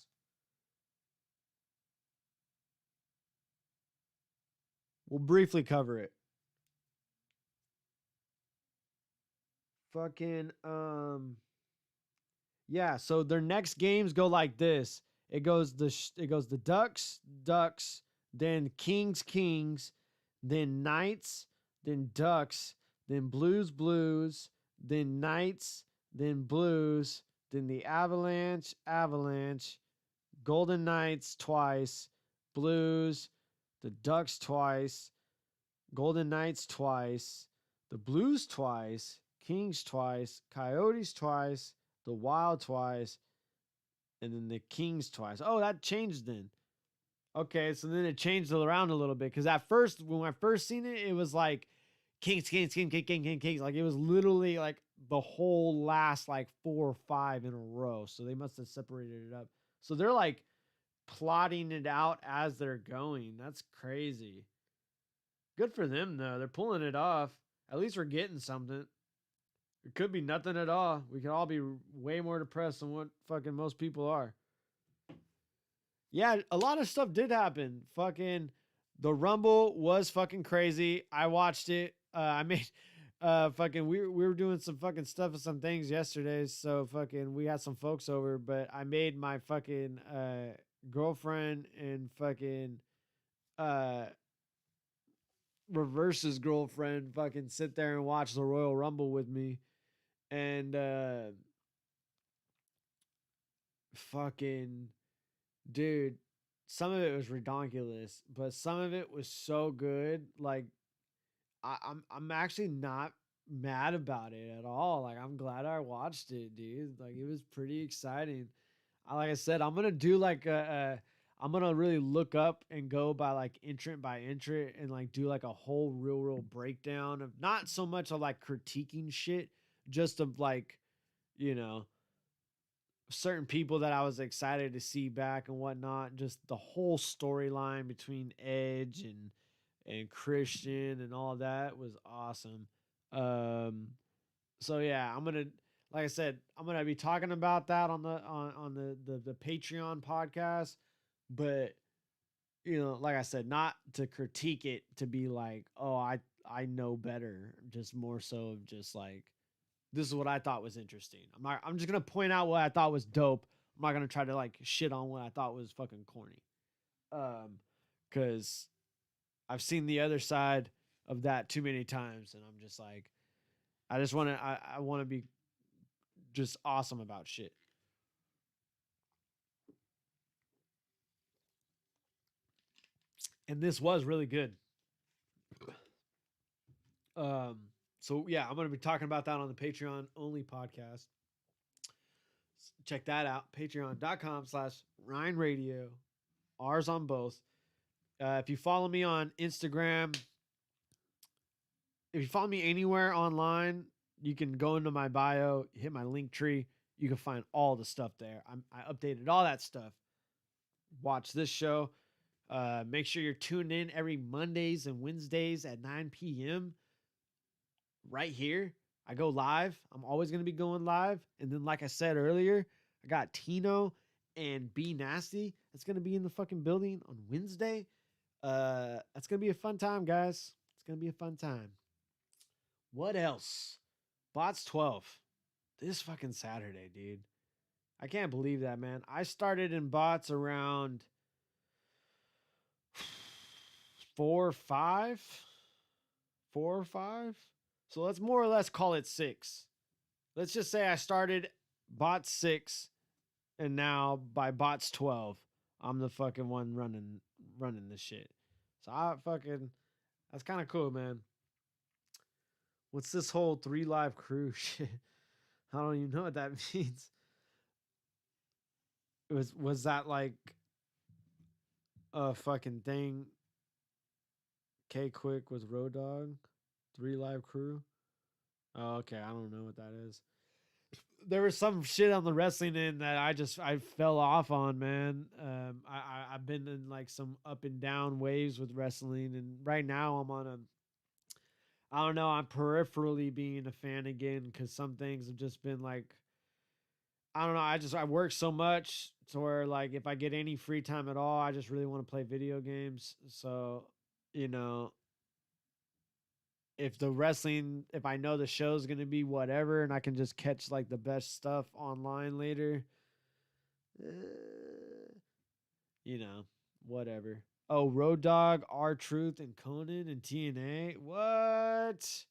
S3: We'll briefly cover it. Fucking yeah, so their next games go like this. It goes the Ducks, then Kings, then Knights, then Ducks, then Blues, then Knights, then Blues, then the Avalanche, Golden Knights twice, Blues, the Ducks twice, Golden Knights twice, the Blues twice, Kings twice, Coyotes twice, the Wild twice, and then the Kings twice. Oh, that changed then. Okay, so then it changed around a little bit because at first, when I first seen it, it was like Kings. Like it was literally like the whole last like 4 or 5 in a row. So they must have separated it up. So they're like plotting it out as they're going. That's crazy. Good for them though. They're pulling it off. At least we're getting something. It could be nothing at all. We could all be way more depressed than what fucking most people are. Yeah, a lot of stuff did happen. Fucking the Rumble was fucking crazy. I watched it. I made fucking we were doing some fucking stuff with some things yesterday, so fucking we had some folks over, but I made my fucking girlfriend and fucking Reverse's girlfriend fucking sit there and watch the Royal Rumble with me. And fucking dude, some of it was ridiculous, but some of it was so good. Like I'm actually not mad about it at all. Like I'm glad I watched it, dude. Like it was pretty exciting. Like I said, I'm gonna do like I'm gonna really look up and go by entrant and like do like a whole real breakdown of not so much of like critiquing shit, just of like, you know, certain people that I was excited to see back and whatnot. Just the whole storyline between Edge and Christian and all that was awesome. So yeah, I'm gonna, like I said, I'm gonna be talking about that on the Patreon podcast. But you know, like I said, not to critique it to be like, oh, I know better. Just more so of just like, this is what I thought was interesting. I'm just gonna point out what I thought was dope. I'm not gonna try to like shit on what I thought was fucking corny. Cause I've seen the other side of that too many times, and I'm just like, I wanna be just awesome about shit. And this was really good. So yeah, I'm gonna be talking about that on the Patreon only podcast. Check that out. Patreon.com/Ryne Radio. Ours on both. If you follow me on Instagram, if you follow me anywhere online, you can go into my bio, hit my link tree. You can find all the stuff there. I updated all that stuff. Watch this show. Make sure you're tuned in every Mondays and Wednesdays at 9 p.m. right here. I go live. I'm always going to be going live. And then, like I said earlier, I got Tino and B Nasty. That's going to be in the fucking building on Wednesday. That's going to be a fun time, guys. It's going to be a fun time. What else? BOTZ 12. This fucking Saturday, dude. I can't believe that, man. I started in BOTZ around 4 or 5. So let's more or less call it 6. Let's just say I started BOTZ 6, and now by BOTZ 12, I'm the fucking one running this shit. So that's kind of cool, man. What's this whole 3 live crew shit? I don't even know what that means. Was that like a fucking thing? K Quick with Road Dogg, 3 live crew. Oh, okay. I don't know what that is. there was some shit on the wrestling end that I fell off on, man. I've been in like some up and down waves with wrestling, and right now I'm on a, I don't know, I'm peripherally being a fan again because some things have just been like, I don't know. I work so much to where like if I get any free time at all, I just really want to play video games. So, you know, if I know the show's gonna be whatever, and I can just catch like the best stuff online later, you know, whatever. Oh, Road Dogg, R Truth, and Conan and TNA. What?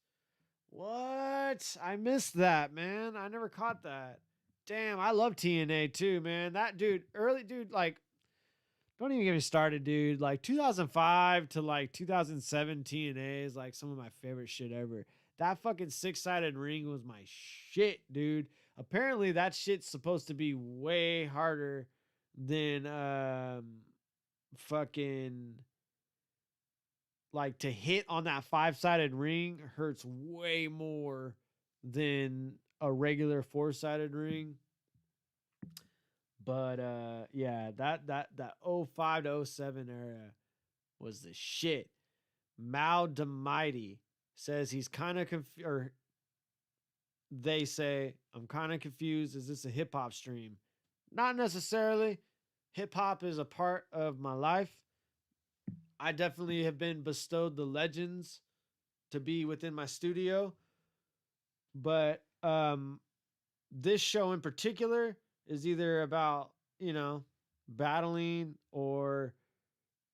S3: What? I missed that, man. I never caught that. Damn, I love TNA too, man. That dude, early dude, like, don't even get me started, dude. Like 2005 to like 2007 TNA is like some of my favorite shit ever. That fucking six-sided ring was my shit, dude. Apparently that shit's supposed to be way harder than fucking like to hit on that five-sided ring hurts way more than a regular four-sided ring. But yeah, that 05 to 07 era was the shit. Mao Mighty says he's kind of confused, or they say, I'm kind of confused. Is this a hip hop stream? Not necessarily. Hip hop is a part of my life. I definitely have been bestowed the legends to be within my studio. But this show in particular is either about, you know, battling or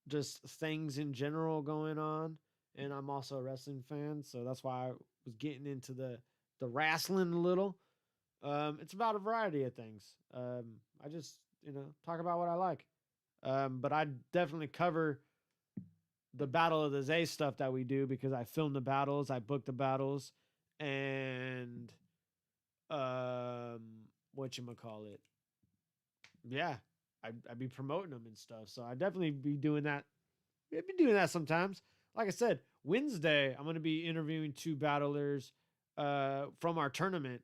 S3: just things in general going on. And I'm also a wrestling fan, so that's why I was getting into the wrestling a little. It's about a variety of things. I just, you know, talk about what I like. But I definitely cover the Battle of the Zay stuff that we do because I film the battles, I book the battles, and whatchamacallit. Yeah, I'd be promoting them and stuff. So I definitely be doing that. I'd be doing that sometimes. Like I said, Wednesday, I'm going to be interviewing two battlers from our tournament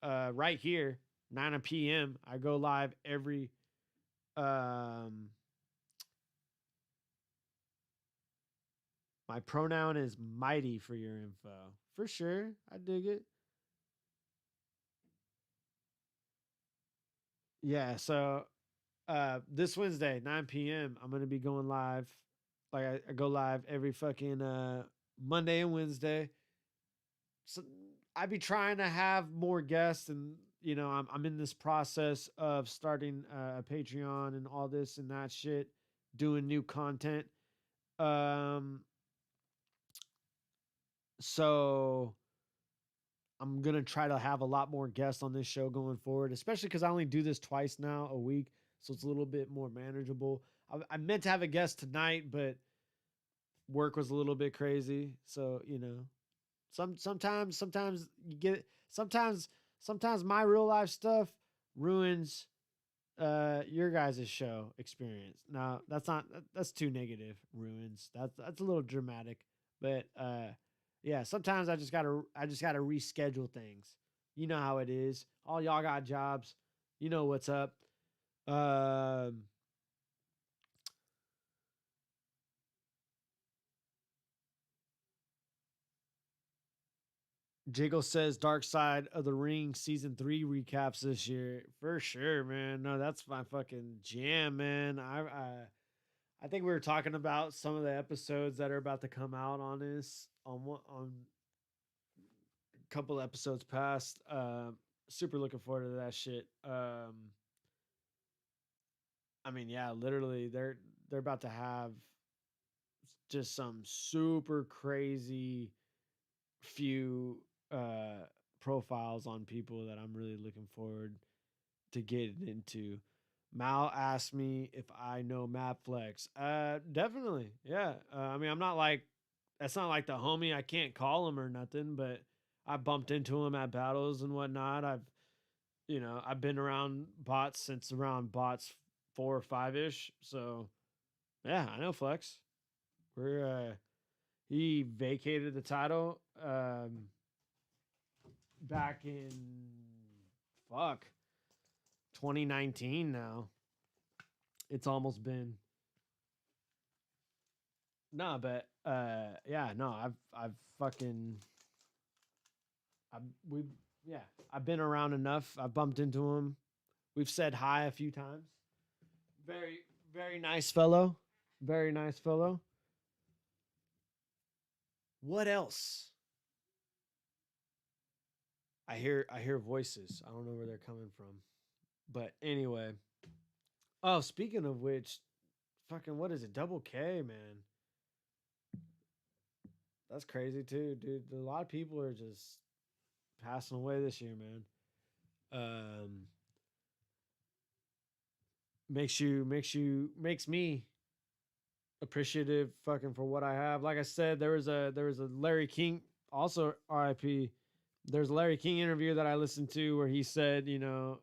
S3: right here, 9 p.m. I go live every my pronoun is mighty for your info. For sure. I dig it. Yeah, so this Wednesday, 9 p.m., I'm gonna be going live. Like I go live every fucking Monday and Wednesday. So I be trying to have more guests, and you know, I'm in this process of starting a Patreon and all this and that shit, doing new content. Um, so I'm gonna try to have a lot more guests on this show going forward, especially because I only do this twice now a week, so it's a little bit more manageable. I meant to have a guest tonight, but work was a little bit crazy. So you know, sometimes you get sometimes my real life stuff ruins your guys' show experience. Now that's too negative. Ruins. That's a little dramatic, but yeah, sometimes I just gotta reschedule things. You know how it is. All y'all got jobs. You know what's up. Jiggle says Dark Side of the Ring season 3 recaps this year. For sure, man. No, that's my fucking jam, man. I think we were talking about some of the episodes that are about to come out on this on a couple episodes past. Super looking forward to that shit. I mean, yeah, literally they're about to have just some super crazy few profiles on people that I'm really looking forward to getting into. Mal asked me if I know Map Flex. Definitely. Yeah. I mean, I'm not like, that's not like the homie. I can't call him or nothing, but I bumped into him at battles and whatnot. I've been around bots since around bots 4 or 5-ish. So yeah, I know Flex. He vacated the title back in fuck, 2019 now. It's almost been. No, but yeah, no, I've been around enough. I've bumped into him. We've said hi a few times. Very, very nice fellow. Very nice fellow. What else? I hear voices. I don't know where they're coming from. But anyway. Oh, speaking of which, fucking what is it? Double K, man. That's crazy too, dude. A lot of people are just passing away this year, man. Makes me appreciative fucking for what I have. Like I said, there was a Larry King, also RIP. There's a Larry King interview that I listened to where he said, you know,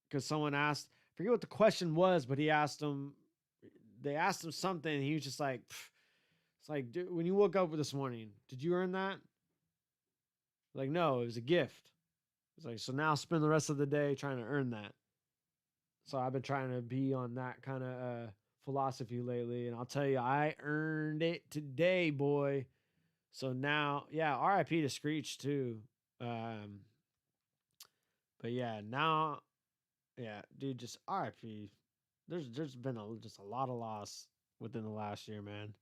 S3: because someone asked, I forget what the question was, but they asked him something, and he was just like, it's like, dude, when you woke up this morning, did you earn that? Like, no, it was a gift. It's like, so now spend the rest of the day trying to earn that. So I've been trying to be on that kind of philosophy lately, and I'll tell you, I earned it today, boy. So now, yeah, RIP to Screech too. But yeah, now, yeah, dude, just RIP. There's been just a lot of loss within the last year, man.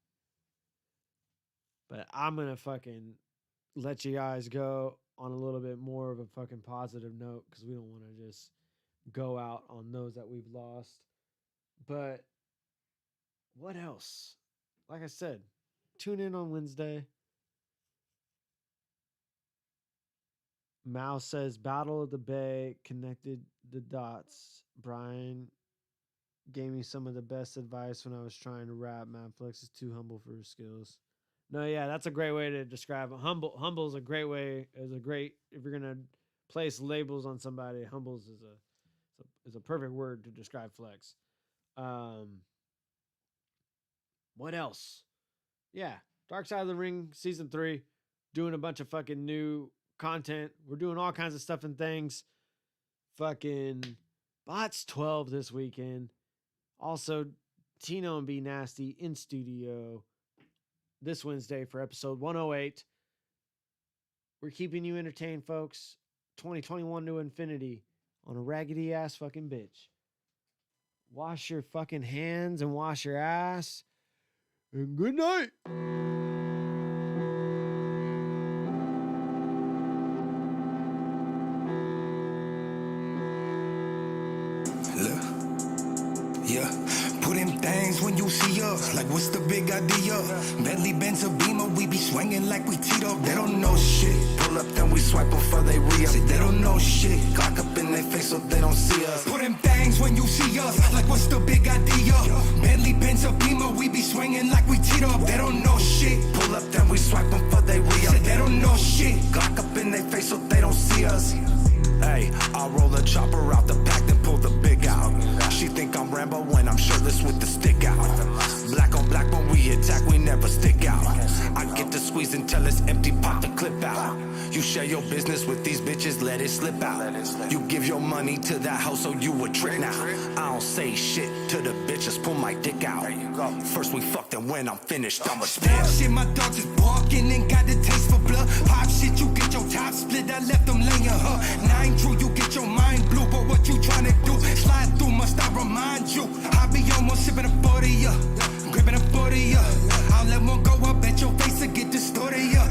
S3: But I'm gonna fucking let you guys go on a little bit more of a fucking positive note, because we don't want to just go out on those that we've lost. But what else? Like I said, tune in on Wednesday. Mao says, Battle of the Bay connected the dots. Brian gave me some of the best advice when I was trying to rap. Manflex is too humble for his skills. No, yeah, that's a great way to describe it. Humble is a great way. If you're gonna place labels on somebody, humbles is a perfect word to describe Flex. What else? Yeah, Dark Side of the Ring season 3, doing a bunch of fucking new content. We're doing all kinds of stuff and things. Fucking BOTZ 12 this weekend. Also, Tino and B Nasty in studio this Wednesday for episode 108. We're keeping you entertained, folks. 2021 to infinity on a raggedy ass fucking bitch. Wash your fucking hands and wash your ass. And good night.
S5: Yeah, put in things when you see us. Like, what's the big idea? Bentley, Benz, or Beamer, we be swinging like we teed up. They don't know shit. Pull up, then we swipe before they re-up. Say they don't know shit. Cock up in their face so they don't see us. Put in things when you see us. Like, what's the big idea? Bentley, Benz, or Beamer, we be swinging like we teed up. They don't know shit. Pull up, then we swipe before they re-up. Say they don't know shit. Cock up in their face so they don't see us. Hey, I'll roll a chopper out the pack, then pull the big out. She think I'm Rambo when I'm shirtless with the stick out. Black on black when we attack, we never stick out. I get to squeeze until it's empty, pop the clip out. You share your business with these bitches, let it slip out. You give your money to that hoe, so you a trick now. I don't say shit to the bitches, pull my dick out. First we fucked, and when I'm finished, I'ma stab shit. My dogs is barking and got the taste for blood. Pop shit, you get your top split, I left them laying her. 9 true, you get your mind blue, but what you tryna do? Slide through, must I remind you? I be almost sipping a 40, yeah. Gripping a 40, yeah. I'll let one go, I bet your face will get distorted, yeah.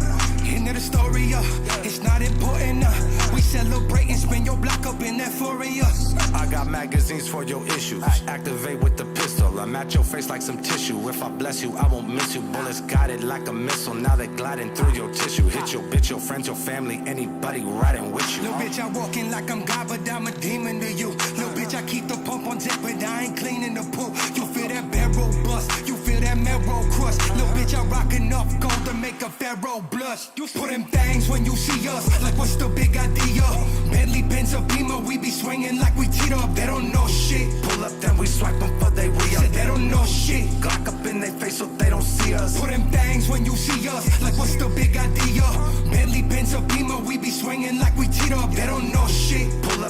S5: End of the story, yeah. It's not important, we celebrate and spin your block up in that euphoria. I got magazines for your issues. Activate with the pistol. I'm at your face like some tissue. If I bless you, I won't miss you. Bullets guided like a missile. Now they're gliding through your tissue. Hit your bitch, your friends, your family, anybody riding with you. Little bitch, I walking like I'm God, but I'm a demon to you. Little bitch, I keep the pump on deck, but I ain't cleaning the pool. You feel that barrel bust, you feel that marrow crush. Little bitch, I rock enough gold to make a pharaoh blush. You put in things when you see us. Like, what's the big idea? Bentley, Benz, or Beamer, we be swinging like we teed up. They don't know shit. Pull up, then we swipe them for they re-up. They don't know shit. Glock up in their face so they don't see us. Put in things when you see us. Like, what's the big idea? Bentley, Benz, or Beamer, we be swinging like we teed up. They don't know shit. Pull